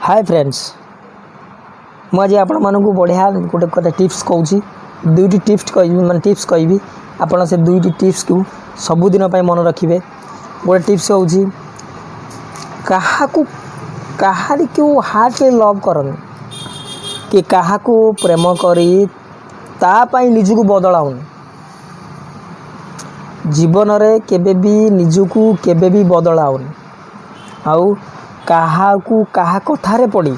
Hi friends मुझे आपण मानक बढ़िया गोटे गोटे टिप्स कहूँ दुईटी टिप्स कह मैं टिप्स कहि आपड़ से दुईटी टिप्स को सबुदिन मन रखिए। गोटे टिप्स हूँ कहारी को हार्टली लव करनी कि क्या प्रेम करी तापाई निजको बदलाउनी जीवन रे केबे भी निजको केबे भी बदलाउनी आउ क्या कथारे पड़ी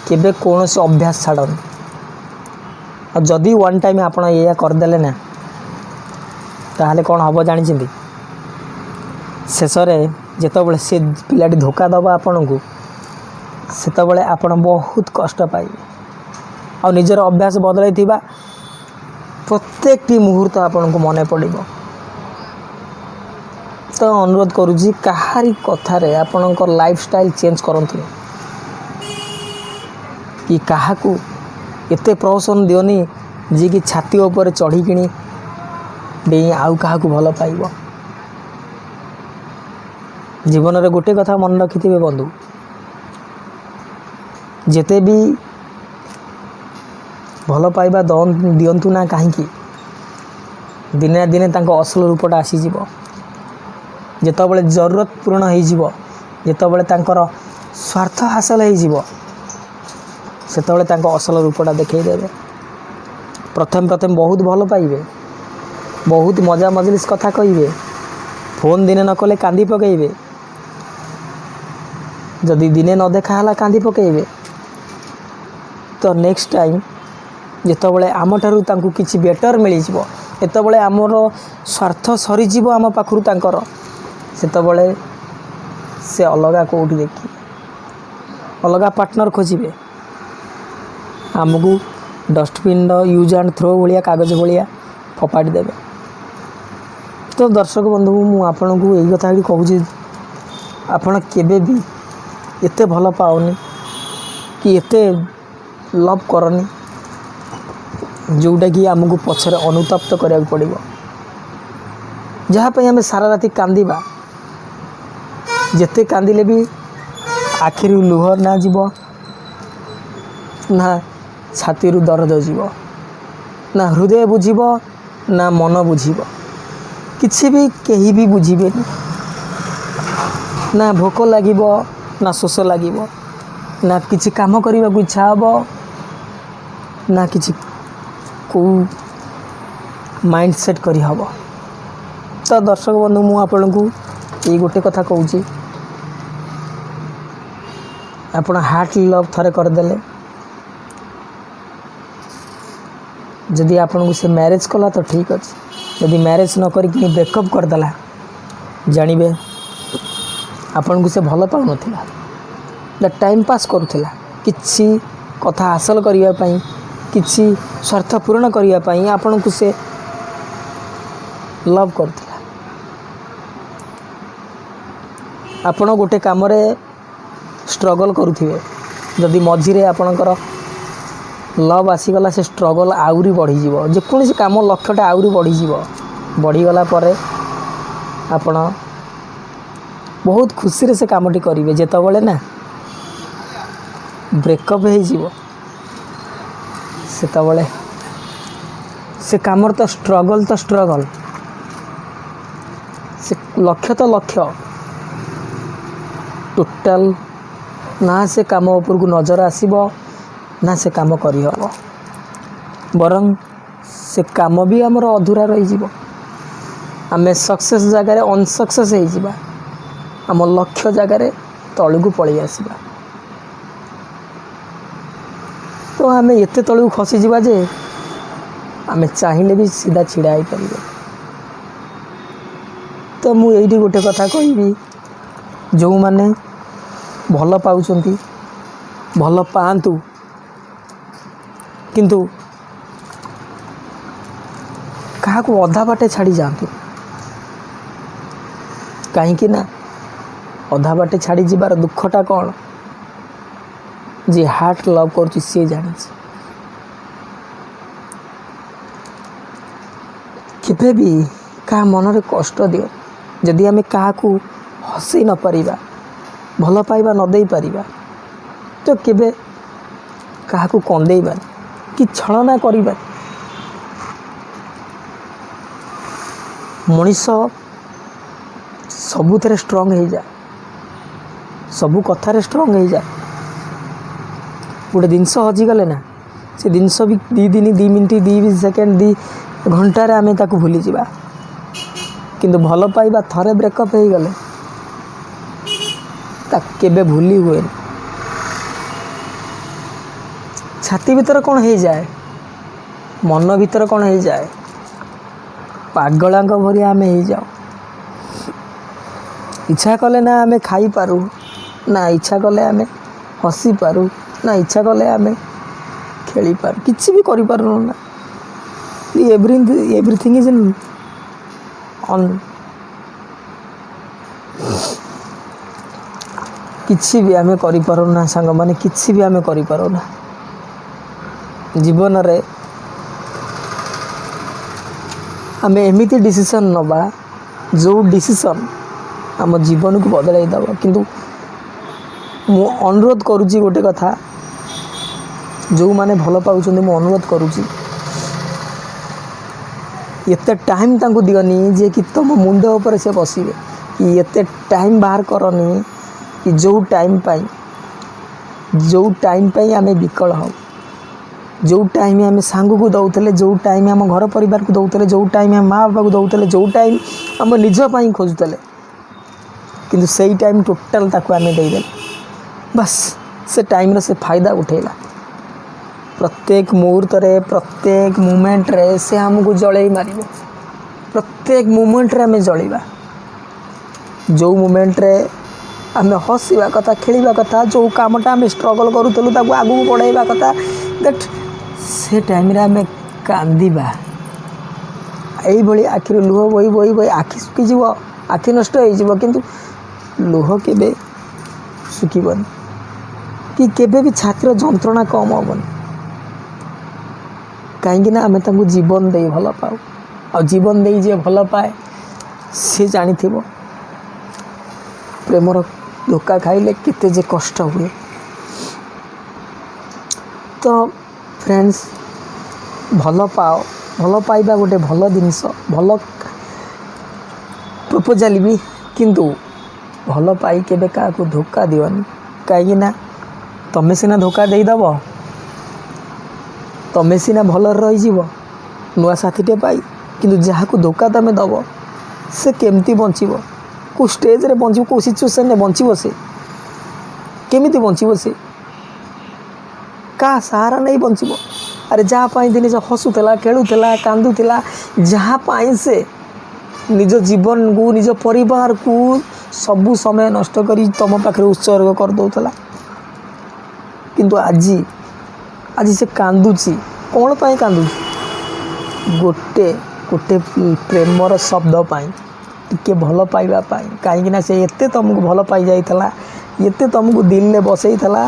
केबे कौन से अभ्यास छाड़नी और जदि वन टाइम आप या करदे ना ताहले कौन हम जानी शेष जितेबाला से पिलाटी धोखा दबा आपण को सेतबले आपण बहुत कष्ट पाइबे और निजर अभ्यास बदल प्रत्येक मुहूर्त आपण को मन पड़ तो अनुरोध करुँची कहारी कथार आपणकर लाइफ स्टाइल चेंज करंतु कि क्या एते प्रोत्साहन दियोनी जी कि छाती उपर चढ़ीकिनी डे आउ क्या भल पाइब। जीवन में गोटे कथा मन रखि बंधु जेते भी भल पाइबा दियंतु ना कहीं दिने दिने तांको असल रूपटा आसीजिव जितेबाला जरूरत पूर्ण हो जितेबाला तांकर स्वार्थ हासिल हो सेतबले असल रूपटा देखईदेवे। प्रथम प्रथम बहुत भल पाइबे बहुत मजा मजलिस कथा कहिबे फोन दिने न कले कांदी पकेइबे जदि दिने न देखा हला कांदी पकेइबे तो नेक्स्ट टाइम जितेबाला आम ठारू तांको किछि बेटर मिल जिवो एतबले आमर स्वार्थ सरीजीव आम पाखरु तांकर सेतबले से अलगा कोठी देखी अलगा पार्टनर खोजिबे आमको डस्टबिन यूज एंड थ्रो भाया कागज भाया फोपाड़ी देवे। तो दर्शक बंधु मुझे को यही कथा कहूँ आपण केबे भी एते भल पाओनी कि एते लव करनी जोटा कि आमको पछरे अनुतप्त करा पड़ो जहाँपाई आम सारा राति कांदिबा जेते कांदिले भी आखिरु लुह ना जीव ना छाती दर्द जीव ना हृदय बुझीब ना मन बुझीब किसी भी कहीं भी बुझीबे ना भोक लागिब ना शोष लागिब ना किसी काम करने को इच्छा हब ना किसी को माइंड सेट करी हब। तो दर्शक बंधु मु आपन को ये गोटे कथा कहूँ आपण हार्ट लव थरे करदेले जदि आपन को से मैरिज कला तो ठीक अच्छे जदि मैरिज न करी ब्रेकअप करदेला जानवे आपन को से भल पाउन ना टाइम पास करुला किसी कथा हासिल करने किसी स्वार्थ पूर्ण करने आपन को से लव करुला आपण गोटे काम स्ट्रगल करुथिबे जदि मझिरे आपणकर लव आसीगला से स्ट्रगल आउरी बढ़ीज जेकोसी कम लक्ष्यटा आउरी बढ़ीज बढ़ीगला आपण बहुत खुशी से कामटी करेंगे जितेबाला ना ब्रेकअप होतबले से कम तो स्ट्रगल से लक्ष्य तो लक्ष्य टोटाल ना से काम उपर को नजर आसीबो ना से काम करी हबो बरं से काम भी आमर अधूरा रही आम सक्सेस जगार अनसक्सेस हो आम लक्ष्य जगार तलू को पलि आसवा तो आम एत तलू खसी जा जे आम चाहिए भी सीधा छिड़ा हो पार। तो मुझे गोटे कथा कहि जो मैंने भल पाउछंती भल पातु किंतु क्या अधा बाटे छाड़ी जातु कहीं ना अधा बाटे छाड़ी जीवार दुखटा कौन जी हार्ट लव कर सी जानी केबे भी क्या मन रे कष्ट दियो जदि आम क्या हसई न पारिबा ଭଲ ପାଇବା ନ ଦେଇପାରିବା ତ କେବେ କାହାକୁ କନ୍ଦେଇବାନି କି ଛଳନା କରିବାନି। ମଣିଷ ସବୁଥିରେ ଷ୍ଟ୍ରଙ୍ଗ ହେଇଯାଏ, ସବୁ କଥାରେ ଷ୍ଟ୍ରଙ୍ଗ ହେଇଯାଏ। ଗୋଟେ ଜିନିଷ ହଜିଗଲେ ନା ସେ ଜିନିଷ ବି 2 ଦିନ 2 ମିନିଟ୍ 2 ସେକେଣ୍ଡ 2 ଘଣ୍ଟାରେ ଆମେ ତାକୁ ଭୁଲିଯିବା। କିନ୍ତୁ ଭଲ ପାଇବା ଥରେ ବ୍ରେକଅପ୍ ହେଇଗଲେ ତାକୁ କେବେ ଭୁଲି ହୁଏନି। ଛାତି ଭିତରେ କ'ଣ ହେଇଯାଏ, ମନ ଭିତରେ କ'ଣ ହେଇଯାଏ, ପାଗଳାଙ୍କ ଭଳି ଆମେ ହେଇଯାଉ। ଇଚ୍ଛା କଲେ ନା ଆମେ ଖାଇପାରୁ, ନା ଇଚ୍ଛା କଲେ ଆମେ ହସିପାରୁ, ନା ଇଚ୍ଛା କଲେ ଆମେ ଖେଳିପାରୁ, କିଛି ବି କରିପାରୁନୁ ନା। Everything is on. କିଛି ବି ଆମେ କରିପାରୁନା ସାଙ୍ଗମାନେ, କିଛି ବି ଆମେ କରିପାରୁନା। ଜୀବନରେ ଆମେ ଏମିତି ଡିସିସନ୍ ନେବା ଯେଉଁ ଡିସିସନ୍ ଆମ ଜୀବନକୁ ବଦଳାଇ ଦେବ। କିନ୍ତୁ ମୁଁ ଅନୁରୋଧ କରୁଛି ଗୋଟେ କଥା, ଯେଉଁମାନେ ଭଲ ପାଉଛନ୍ତି ମୁଁ ଅନୁରୋଧ କରୁଛି ଏତେ ଟାଇମ୍ ତାଙ୍କୁ ଦିଅନି ଯେ କି ତୁମ ମୁଣ୍ଡ ଉପରେ ସେ ବସିବେ, କି ଏତେ ଟାଇମ୍ ବାହାର କରନି କି ଯେଉଁ ଟାଇମ୍ ପାଇଁ ଆମେ ବିକଳ ହଉ। ଯେଉଁ ଟାଇମ୍ ଆମେ ସାଙ୍ଗକୁ ଦେଉଥିଲେ, ଯେଉଁ ଟାଇମ୍ ଆମ ଘର ପରିବାରକୁ ଦେଉଥିଲେ, ଯେଉଁ ଟାଇମ୍ ଆମ ମା ବାପାକୁ ଦେଉଥିଲେ, ଯେଉଁ ଟାଇମ୍ ଆମ ନିଜ ପାଇଁ ଖୋଜୁଥିଲେ, କିନ୍ତୁ ସେଇ ଟାଇମ୍ ଟୋଟାଲ୍ ତାକୁ ଆମେ ଦେଇଦେଲେ। ବାସ୍ ସେ ଟାଇମ୍ର ସେ ଫାଇଦା ଉଠେଇଲା। ପ୍ରତ୍ୟେକ ମୁହୂର୍ତ୍ତରେ ପ୍ରତ୍ୟେକ ମୁମେଣ୍ଟରେ ସେ ଆମକୁ ଜଳେଇ ମାରିବ। ପ୍ରତ୍ୟେକ ମୁମେଣ୍ଟରେ ଆମେ ଜଳିବା। ଯେଉଁ ମୁମେଣ୍ଟରେ ଆମେ ହସିବା କଥା, ଖେଳିବା କଥା, ଯେଉଁ କାମଟା ଆମେ ଷ୍ଟ୍ରଗଲ୍ କରୁଥିଲୁ ତାକୁ ଆଗକୁ ବଢ଼ାଇବା କଥା, ଦ୍ୟାଟ୍ ସେ ଟାଇମ୍ରେ ଆମେ କାନ୍ଦିବା। ଏଇଭଳି ଆଖିରୁ ଲୁହ ବହି ବହି ବହି ଆଖି ଶୁଖିଯିବ, ଆଖି ନଷ୍ଟ ହେଇଯିବ, କିନ୍ତୁ ଲୁହ କେବେ ଶୁଖିବନି କି କେବେ ବି ଛାତିର ଯନ୍ତ୍ରଣା କମ୍ ହେବନି। କାହିଁକିନା ଆମେ ତାଙ୍କୁ ଜୀବନ ଦେଇ ଭଲ ପାଉ। ଆଉ ଜୀବନ ଦେଇ ଯିଏ ଭଲ ପାଏ ସେ ଜାଣିଥିବ ପ୍ରେମର ଧୋକା ଖାଇଲେ କେତେ ଯେ କଷ୍ଟ ହୁଏ। ତ ଫ୍ରେଣ୍ଡସ୍, ଭଲ ପାଅ। ଭଲ ପାଇବା ଗୋଟେ ଭଲ ଜିନିଷ, ଭଲ ପ୍ରପୋଜାଲ୍ ବି, କିନ୍ତୁ ଭଲ ପାଇ କେବେ କାହାକୁ ଧୋକା ଦିଅନି। କାହିଁକିନା ତମେ ସିନା ଧୋକା ଦେଇଦେବ, ତମେ ସିନା ଭଲରେ ରହିଯିବ ନୂଆ ସାଥିଟେ ପାଇ, କିନ୍ତୁ ଯାହାକୁ ଧୋକା ତମେ ଦେବ ସେ କେମିତି ବଞ୍ଚିବ, କେଉଁ ଷ୍ଟେଜ୍ରେ ବଞ୍ଚିବ, କେଉଁ ସିଚୁଏସନ୍ରେ ବଞ୍ଚିବ, ସେ କେମିତି ବଞ୍ଚିବ, ସେ କାହା ସାହାରା ନେଇ ବଞ୍ଚିବ? ଆରେ ଯାହା ପାଇଁ ଦିନେ ସେ ହସୁଥିଲା, ଖେଳୁଥିଲା, କାନ୍ଦୁଥିଲା, ଯାହା ପାଇଁ ସେ ନିଜ ଜୀବନକୁ, ନିଜ ପରିବାରକୁ ସବୁ ସମୟ ନଷ୍ଟ କରି ତମ ପାଖରେ ଉତ୍ସର୍ଗ କରିଦେଉଥିଲା, କିନ୍ତୁ ଆଜି ସେ କାନ୍ଦୁଛି। କ'ଣ ପାଇଁ କାନ୍ଦୁଛି? ଗୋଟେ ପ୍ରେମର ଶବ୍ଦ ପାଇଁ, ଟିକେ ଭଲ ପାଇବା ପାଇଁ। କାହିଁକିନା ସେ ଏତେ ତୁମକୁ ଭଲ ପାଇଯାଇଥିଲା, ଏତେ ତୁମକୁ ଦିଲରେ ବସେଇଥିଲା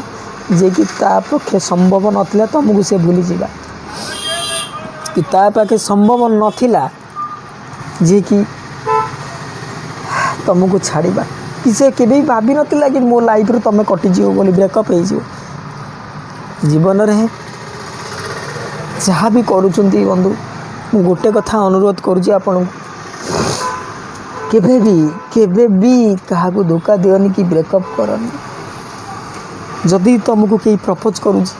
ଯେ କି ତା ପକ୍ଷେ ସମ୍ଭବ ନଥିଲା ତୁମକୁ ସେ ଭୁଲିଯିବା, କି ତା ପାଖେ ସମ୍ଭବ ନଥିଲା ଯେ କି ତୁମକୁ ଛାଡ଼ିବା, କି ସେ କେବେ ବି ଭାବିନଥିଲା କି ମୋ ଲାଇଫ୍ରୁ ତୁମେ କଟିଯିବ ବୋଲି, ବ୍ରେକଅପ୍ ହେଇଯିବ। ଜୀବନରେ ଯାହା ବି କରୁଛନ୍ତି ବନ୍ଧୁ, ମୁଁ ଗୋଟେ କଥା ଅନୁରୋଧ କରୁଛି ଆପଣଙ୍କୁ, କେବେ ବି କାହାକୁ ଧୋକା ଦିଅନି କି ବ୍ରେକଅପ୍ କରନି। ଯଦି ତୁମକୁ କେହି ପ୍ରପୋଜ୍ କରୁଛି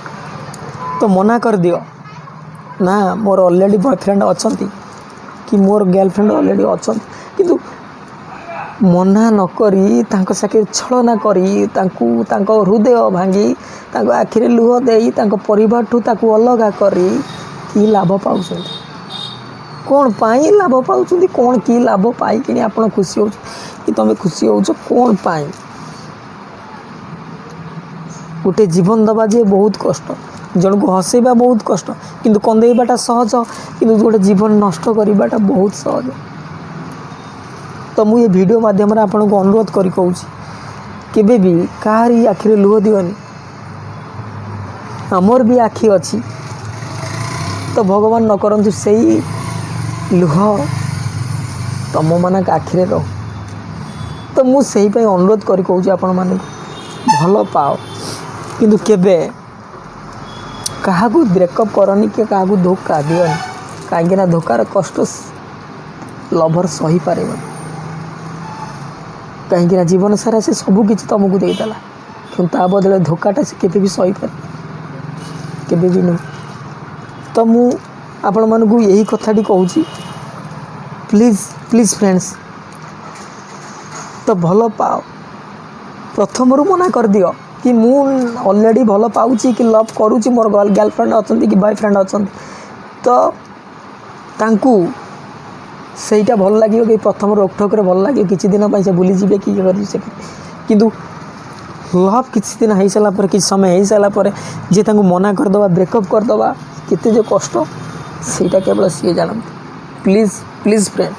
ତ ମନା କରିଦିଅ, ନା ମୋର ଅଲରେଡ଼ି ବୟଫ୍ରେଣ୍ଡ ଅଛନ୍ତି କି ମୋର ଗର୍ଲଫ୍ରେଣ୍ଡ ଅଲରେଡ଼ି ଅଛନ୍ତି, କିନ୍ତୁ ମନା ନକରି, ତାଙ୍କ ସାଥିରେ ଛଳନା କରି, ତାଙ୍କ ହୃଦୟ ଭାଙ୍ଗି, ତାଙ୍କ ଆଖିରେ ଲୁହ ଦେଇ, ତାଙ୍କ ପରିବାରଠୁ ତାକୁ ଅଲଗା କରି କି ଲାଭ ପାଉଛନ୍ତି? କ'ଣ ପାଇଁ ଲାଭ ପାଉଛନ୍ତି? କ'ଣ କି ଲାଭ ପାଇକିନି ଆପଣ ଖୁସି ହେଉଛ କି ତୁମେ ଖୁସି ହେଉଛ? କ'ଣ ପାଇଁ? ଗୋଟେ ଜୀବନ ଦେବା ଯେ ବହୁତ କଷ୍ଟ, ଜଣକୁ ହସେଇବା ବହୁତ କଷ୍ଟ, କିନ୍ତୁ କନ୍ଦେଇବାଟା ସହଜ, କିନ୍ତୁ ଗୋଟେ ଜୀବନ ନଷ୍ଟ କରିବାଟା ବହୁତ ସହଜ। ତ ମୁଁ ଏ ଭିଡ଼ିଓ ମାଧ୍ୟମରେ ଆପଣଙ୍କୁ ଅନୁରୋଧ କରି କହୁଛି, କେବେ ବି କାହାରି ଆଖିରେ ଲୁହ ଦିଅନି। ଆମର ବି ଆଖି ଅଛି, ତ ଭଗବାନ ନ କରନ୍ତୁ ସେଇ ଲୁହ ତୁମମାନଙ୍କ ଆଖିରେ ରହୁ। ତ ମୁଁ ସେଇପାଇଁ ଅନୁରୋଧ କରି କହୁଛି ଆପଣମାନଙ୍କୁ, भल पाओ किंतु केबे क्या ब्रेकअप करनी कि क्या धोखा दियनि कहीं धोखार कष्ट लभर सही पारे कहीं जीवन सारा से सबकि तुमको देदेला कि बदले धोखाटा से केवे भी सही पारे केवे भी नुह। तो मु आपण मानू यही कथाटी कहूँ प्लीज प्लीज फ्रेंड्स तो भल पाओ प्रथम मना कर दियो कि मु ऑलरेडी भल पाऊँ कि लव करुँची मोर गर्लफ्रेंड अच्छा कि बॉयफ्रेंड अच्छा तो तांकू ସେଇଟା ଭଲ ଲାଗିବ कि प्रथम रोकठोक भल लगे किसी दिन से भूलीजे कि किंतु लव किसी दिन हो सारापर कि समय हो सारापर जी मना करदे ब्रेकअप करदे केते जो कष्ट ସେଇଟା केवल सी जानते प्लीज प्लीज फ्रेंड।